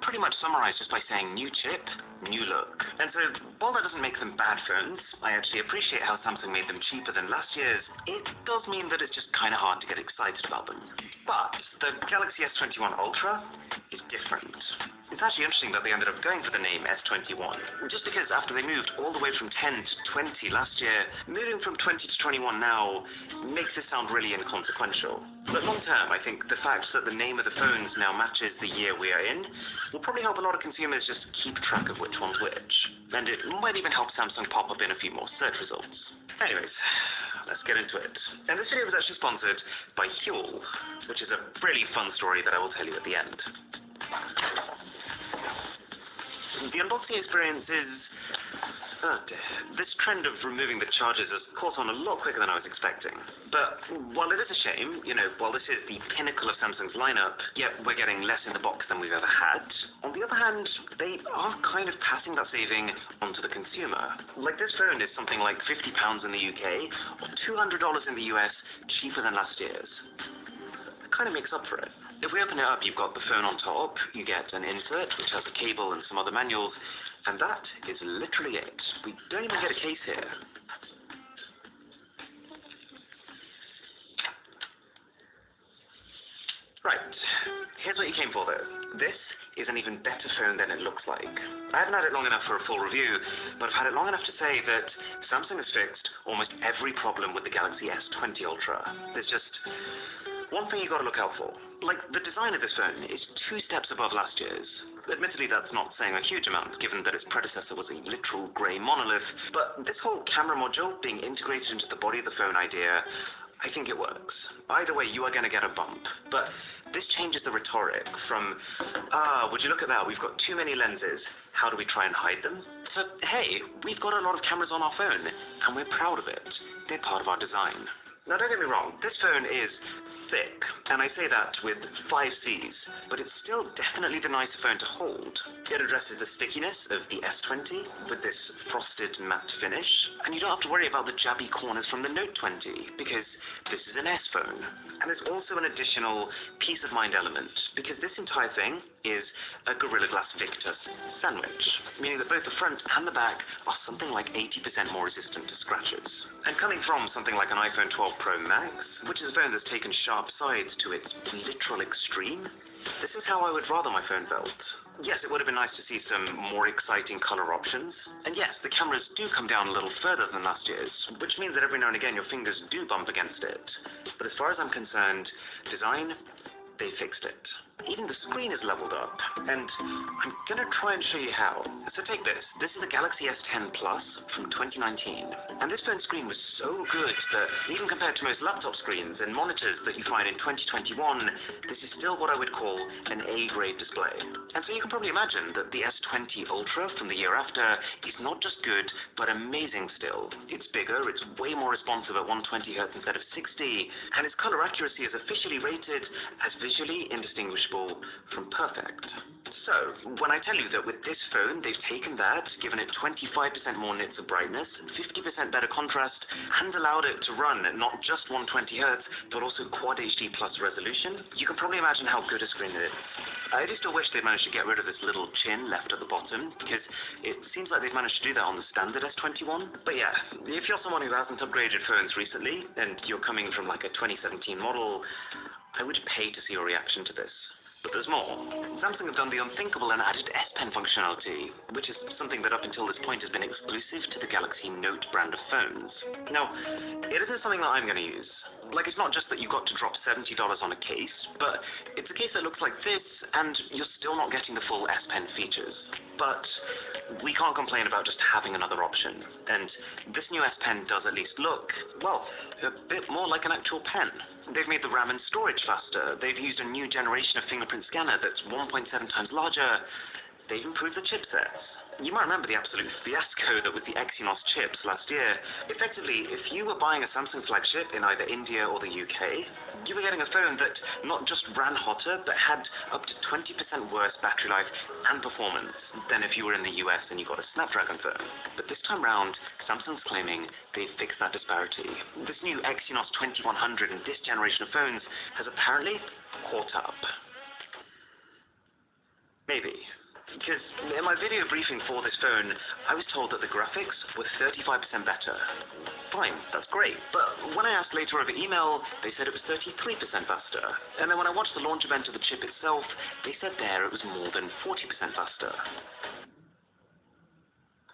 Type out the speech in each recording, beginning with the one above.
pretty much summarize just by saying new chip, new look. And so, while that doesn't make them bad phones, I actually appreciate how Samsung made them cheaper than last year's. It does mean that it's just kind of hard to get excited about them. But the Galaxy S21 Ultra is different. It's actually interesting that they ended up going for the name S21, just because after they moved all the way from 10 to 20 last year, moving from 20 to 21 now makes it sound really inconsequential. But long term, I think the fact that the name of the phones now matches the year we are in will probably help a lot of consumers just keep track of which one's which. And it might even help Samsung pop up in a few more search results. Anyways, let's get into it. And this video was actually sponsored by Huel, which is a really fun story that I will tell you at the end. The unboxing experience is... this trend of removing the chargers has caught on a lot quicker than I was expecting. But while it is a shame, while this is the pinnacle of Samsung's lineup, yet we're getting less in the box than we've ever had, on the other hand, they are kind of passing that saving onto the consumer. Like, this phone is something like £50 in the UK, or $200 in the US, cheaper than last year's. It kind of makes up for it. If we open it up, you've got the phone on top, you get an insert, which has a cable and some other manuals, and that is literally it. We don't even get a case here. Right, here's what you came for though. This is an even better phone than it looks like. I haven't had it long enough for a full review, but I've had it long enough to say that Samsung has fixed almost every problem with the Galaxy S20 Ultra. There's just one thing you've got to look out for. Like, the design of this phone is 2 steps above last year's. Admittedly, that's not saying a huge amount, given that its predecessor was a literal grey monolith, but this whole camera module being integrated into the body of the phone idea, I think it works. Either way, you are going to get a bump. But this changes the rhetoric from, would you look at that, we've got too many lenses, how do we try and hide them? So, hey, we've got a lot of cameras on our phone, and we're proud of it. They're part of our design. Now, don't get me wrong, this phone is thick, and I say that with 5 C's, but it's still definitely the nicer phone to hold. It addresses the stickiness of the S20 with this frosted matte finish, and you don't have to worry about the jabby corners from the Note 20, because this is an S phone. And there's also an additional peace of mind element, because this entire thing is a Gorilla Glass Victus sandwich, meaning that both the front and the back are something like 80% more resistant to scratches. And coming from something like an iPhone 12 Pro Max, which is a phone that's taken sharp sides to its literal extreme, this is how I would rather my phone felt. Yes, it would have been nice to see some more exciting color options, and yes, the cameras do come down a little further than last year's, which means that every now and again your fingers do bump against it. But as far as I'm concerned, design, they fixed it. Even the screen is leveled up, and I'm going to try and show you how. So take this. This is a Galaxy S10 Plus from 2019, and this phone screen was so good that even compared to most laptop screens and monitors that you find in 2021, this is still what I would call an A-grade display. And so you can probably imagine that the S20 Ultra from the year after is not just good, but amazing still. It's bigger, it's way more responsive at 120Hz instead of 60, and its color accuracy is officially rated as visually indistinguishable from perfect. So, when I tell you that with this phone, they've taken that, given it 25% more nits of brightness, 50% better contrast, and allowed it to run at not just 120Hz, but also Quad HD Plus resolution, you can probably imagine how good a screen it is. I do still wish they'd managed to get rid of this little chin left at the bottom, because it seems like they've managed to do that on the standard S21. But yeah, if you're someone who hasn't upgraded phones recently, and you're coming from like a 2017 model, I would pay to see your reaction to this. But there's more. Samsung have done the unthinkable and added S Pen functionality, which is something that up until this point has been exclusive to the Galaxy Note brand of phones. Now, it isn't something that I'm going to use. Like, it's not just that you got to drop $70 on a case, but it's a case that looks like this, and you're still not getting the full S Pen features. But we can't complain about just having another option, and this new S Pen does at least look, well, a bit more like an actual pen. They've made the RAM and storage faster, they've used a new generation of fingerprint scanner that's 1.7 times larger, they've improved the chipsets. You might remember the absolute fiasco that was the Exynos chips last year. Effectively, if you were buying a Samsung flagship in either India or the UK, you were getting a phone that not just ran hotter, but had up to 20% worse battery life and performance than if you were in the US and you got a Snapdragon phone. But this time round, Samsung's claiming they've fixed that disparity. This new Exynos 2100 and this generation of phones has apparently caught up. Maybe. Because in my video briefing for this phone, I was told that the graphics were 35% better. Fine, that's great. But when I asked later over email, they said it was 33% faster. And then when I watched the launch event of the chip itself, they said there it was more than 40% faster.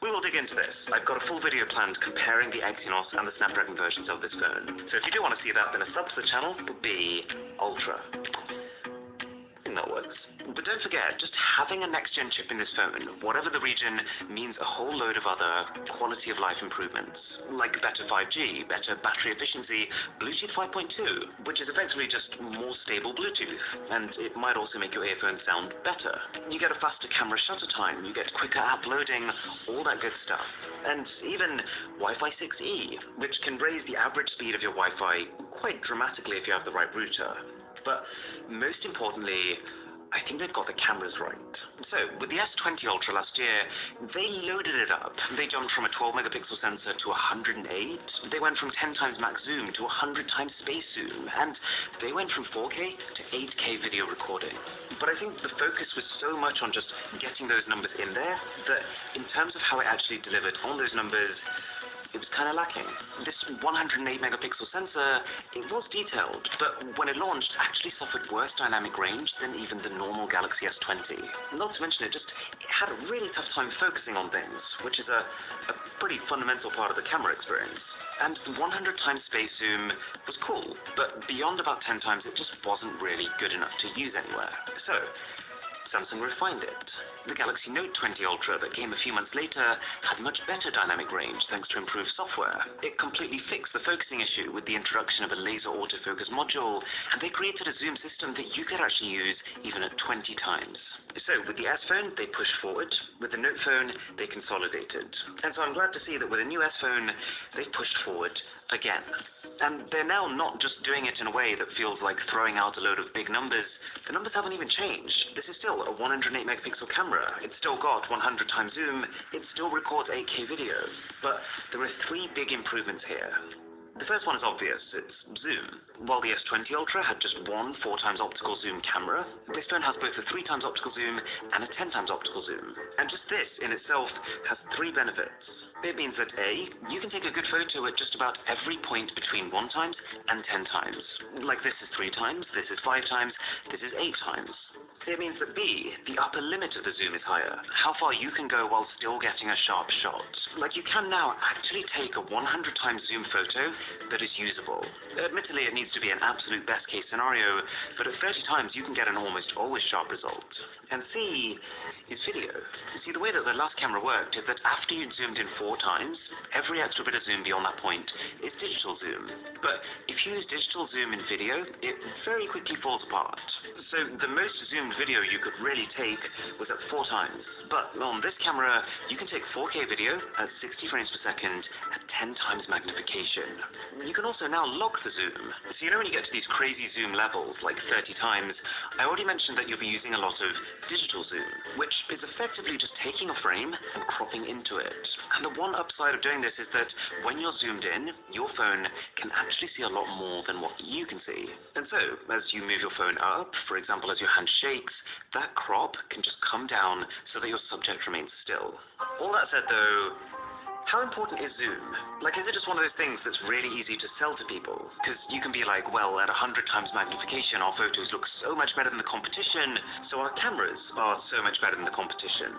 We will dig into this. I've got a full video planned comparing the Exynos and the Snapdragon versions of this phone. So if you do want to see that, then a sub to the channel would be Ultra. I think that works. But don't forget, just having a next-gen chip in this phone, whatever the region, means a whole load of other quality-of-life improvements, like better 5G, better battery efficiency, Bluetooth 5.2, which is effectively just more stable Bluetooth, and it might also make your earphones sound better. You get a faster camera shutter time, you get quicker app loading, all that good stuff. And even Wi-Fi 6E, which can raise the average speed of your Wi-Fi quite dramatically if you have the right router. But most importantly, I think they've got the cameras right. So, with the S20 Ultra last year, they loaded it up. They jumped from a 12 megapixel sensor to 108. They went from 10 times max zoom to 100 times space zoom. And they went from 4K to 8K video recording. But I think the focus was so much on just getting those numbers in there, that in terms of how it actually delivered on those numbers, it was kind of lacking. This 108 megapixel sensor, it was detailed, but when it launched, actually suffered worse dynamic range than even the normal Galaxy S20. Not to mention it had a really tough time focusing on things, which is a pretty fundamental part of the camera experience. And the 100 times space zoom was cool, but beyond about 10 times, it just wasn't really good enough to use anywhere. So, Samsung refined it. The Galaxy Note 20 Ultra that came a few months later had much better dynamic range thanks to improved software. It completely fixed the focusing issue with the introduction of a laser autofocus module, and they created a zoom system that you could actually use even at 20 times. So, with the S phone, they pushed forward. With the Note phone, they consolidated. And so I'm glad to see that with a new S phone, they've pushed forward again. And they're now not just doing it in a way that feels like throwing out a load of big numbers. The numbers haven't even changed. This is still a 108 megapixel camera. It's still got 100 times zoom. It still records 8K video. But there are three big improvements here. The first one is obvious, it's zoom. While the S20 Ultra had just one 4 times optical zoom camera, this phone has both a 3 times optical zoom and a 10 times optical zoom. And just this in itself has three benefits. It means that A, you can take a good photo at just about every point between 1 times and 10 times. Like this is 3 times, this is 5 times, this is 8 times. It means that B, the upper limit of the zoom is higher. How far you can go while still getting a sharp shot. Like you can now actually take a 100 times zoom photo that is usable. Admittedly, it needs to be an absolute best case scenario, but at 30 times you can get an almost always sharp result. And C is video. See, the way that the last camera worked is that after you'd zoomed in 4 times, every extra bit of zoom beyond that point is digital zoom. But if you use digital zoom in video, it very quickly falls apart. So the most zoomed video you could really take was at 4 times. But on this camera, you can take 4K video at 60 frames per second at 10 times magnification. You can also now lock the zoom. So you know when you get to these crazy zoom levels, like 30 times, I already mentioned that you'll be using a lot of digital zoom, which is effectively just taking a frame and cropping into it. And the one upside of doing this is that when you're zoomed in, your phone can actually see a lot more than what you can see. And so, as you move your phone up, for example, as your hand shakes, that crop can just come down so that your subject remains still. All that said though, how important is zoom? Like, is it just one of those things that's really easy to sell to people? Because you can be like, well, at 100 times magnification, our photos look so much better than the competition, so our cameras are so much better than the competition.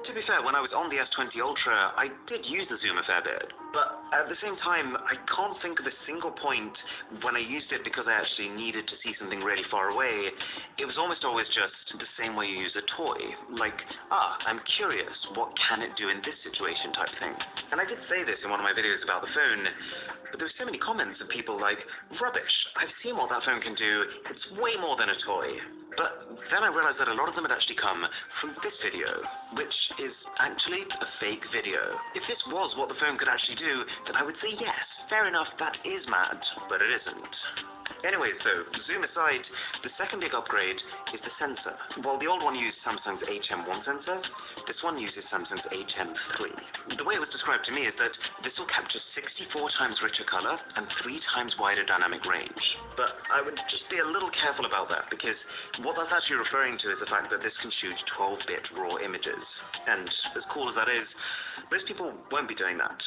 To be fair, when I was on the S20 Ultra, I did use the zoom a fair bit. But at the same time, I can't think of a single point when I used it because I actually needed to see something really far away. It was almost always just the same way you use a toy. Like, I'm curious, what can it do in this situation type thing. And I did say this in one of my videos about the phone, but there were so many comments of people like, rubbish, I've seen what that phone can do, it's way more than a toy. But then I realized that a lot of them had actually come from this video, which is actually a fake video. If this was what the phone could actually do, then I would say yes, fair enough, that is mad, but it isn't. Anyways, though, zoom aside, the second big upgrade is the sensor. While the old one used Samsung's HM1 sensor, this one uses Samsung's HM3. The way it was described to me is that this will capture 64 times richer color and 3 times wider dynamic range. But I would just be a little careful about that, because what that's actually referring to is the fact that this can shoot 12-bit raw images. And as cool as that is, most people won't be doing that.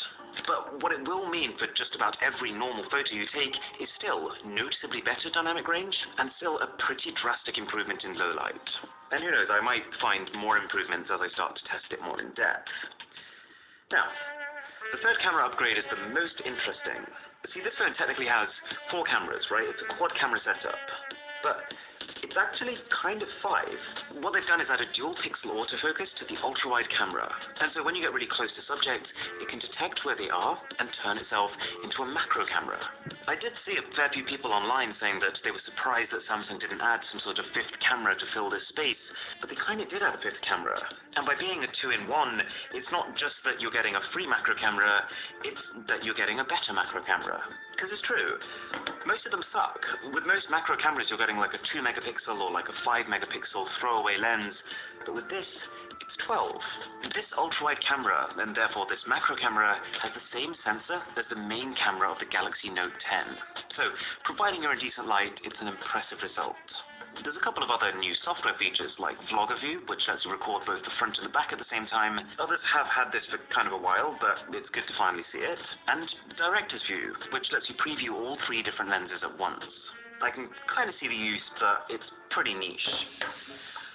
But what it will mean for just about every normal photo you take is still noticeably better dynamic range and still a pretty drastic improvement in low light. And who knows, I might find more improvements as I start to test it more in depth. Now, the third camera upgrade is the most interesting. See, this phone technically has 4 cameras, right? It's a quad camera setup. But it's actually kind of 5. What they've done is add a dual pixel autofocus to the ultra-wide camera. And so when you get really close to subjects, it can detect where they are and turn itself into a macro camera. I did see a fair few people online saying that they were surprised that Samsung didn't add some sort of 5th camera to fill this space, but they kind of did add a 5th camera. And by being a 2-in-1, it's not just that you're getting a free macro camera, it's that you're getting a better macro camera. Because it's true, most of them suck. With most macro cameras, you're getting like a 2-megapixel or like a 5-megapixel throwaway lens, but with this, it's 12. This ultra-wide camera, and therefore this macro camera, has the same sensor as the main camera of the Galaxy Note 10. So, providing you're in decent light, it's an impressive result. There's a couple of other new software features like Vlogger View, which lets you record both the front and the back at the same time. Others have had this for kind of a while, but it's good to finally see it. And Director's View, which lets you preview all 3 different lenses at once. I can kind of see the use, but it's pretty niche.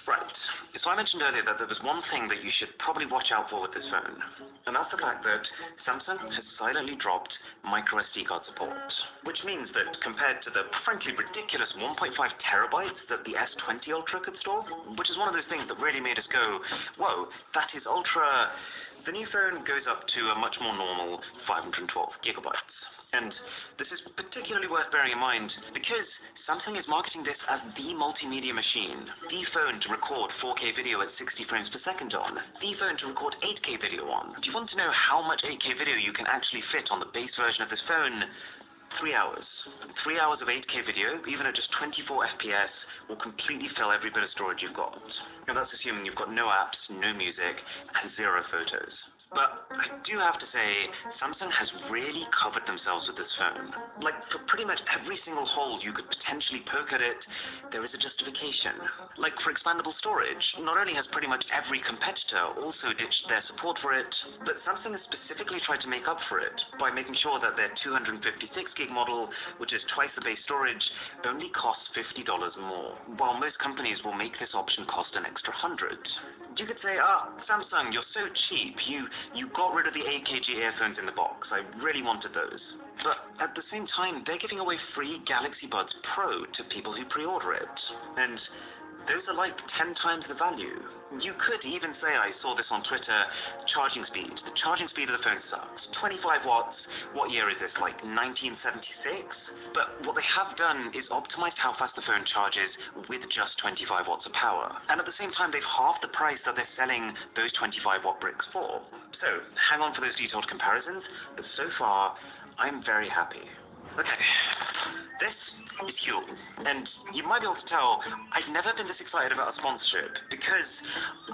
Right, so I mentioned earlier that there was one thing that you should probably watch out for with this phone, and that's the fact that Samsung has silently dropped micro SD card support, which means that compared to the frankly ridiculous 1.5 terabytes that the S20 Ultra could store, which is one of those things that really made us go, whoa, that is ultra, the new phone goes up to a much more normal 512 gigabytes. And this is particularly worth bearing in mind because Samsung is marketing this as the multimedia machine, the phone to record 4K video at 60 frames per second on, the phone to record 8K video on. Do you want to know how much 8K video you can actually fit on the base version of this phone? 3 hours. 3 hours of 8K video, even at just 24 FPS, will completely fill every bit of storage you've got. And that's assuming you've got no apps, no music, and 0 photos. But I do have to say, Samsung has really covered themselves with this phone. Like, for pretty much every single hole you could potentially poke at it, there is a justification. Like, for expandable storage, not only has pretty much every competitor also ditched their support for it, but Samsung has specifically tried to make up for it by making sure that their 256GB model, which is twice the base storage, only costs $50 more, while most companies will make this option cost an extra $100. You could say, Samsung, you're so cheap, you got rid of the AKG earphones in the box. I really wanted those. But at the same time, they're giving away free Galaxy Buds Pro to people who pre-order it. And those are like 10 times the value. You could even say, I saw this on Twitter, charging speed. The charging speed of the phone sucks. 25 watts, what year is this, like 1976? But what they have done is optimized how fast the phone charges with just 25 watts of power. And at the same time, they've halved the price that they're selling those 25 watt bricks for. So, hang on for those detailed comparisons, but so far, I'm very happy. Okay, this is Huel, and you might be able to tell I've never been this excited about a sponsorship because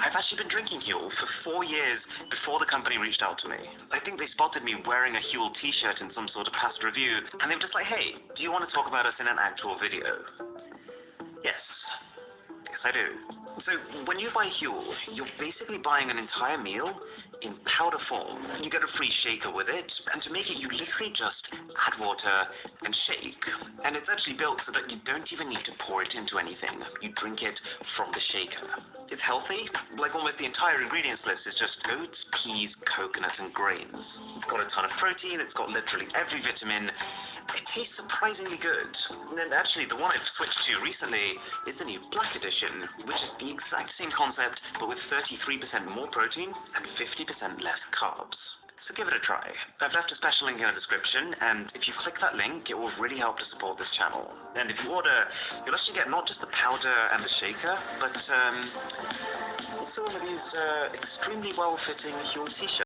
I've actually been drinking Huel for 4 years before the company reached out to me. I think they spotted me wearing a Huel t-shirt in some sort of past review, and they were just like, hey, do you want to talk about us in an actual video? Yes, I do. So, when you buy Huel, you're basically buying an entire meal in powder form. You get a free shaker with it, and to make it, you literally just add water and shake. And it's actually built so that you don't even need to pour it into anything. You drink it from the shaker. It's healthy, like almost the entire ingredients list is just oats, peas, coconut, and grains. It's got a ton of protein, it's got literally every vitamin. It tastes surprisingly good. And actually, the one I've switched to recently is the new Black Edition, which is the exact same concept, but with 33% more protein and 50% less carbs. So give it a try. I've left a special link in the description, and if you click that link, it will really help to support this channel. And if you order, you'll actually get not just the powder and the shaker, but also one of these extremely well-fitting Huel t-shirts.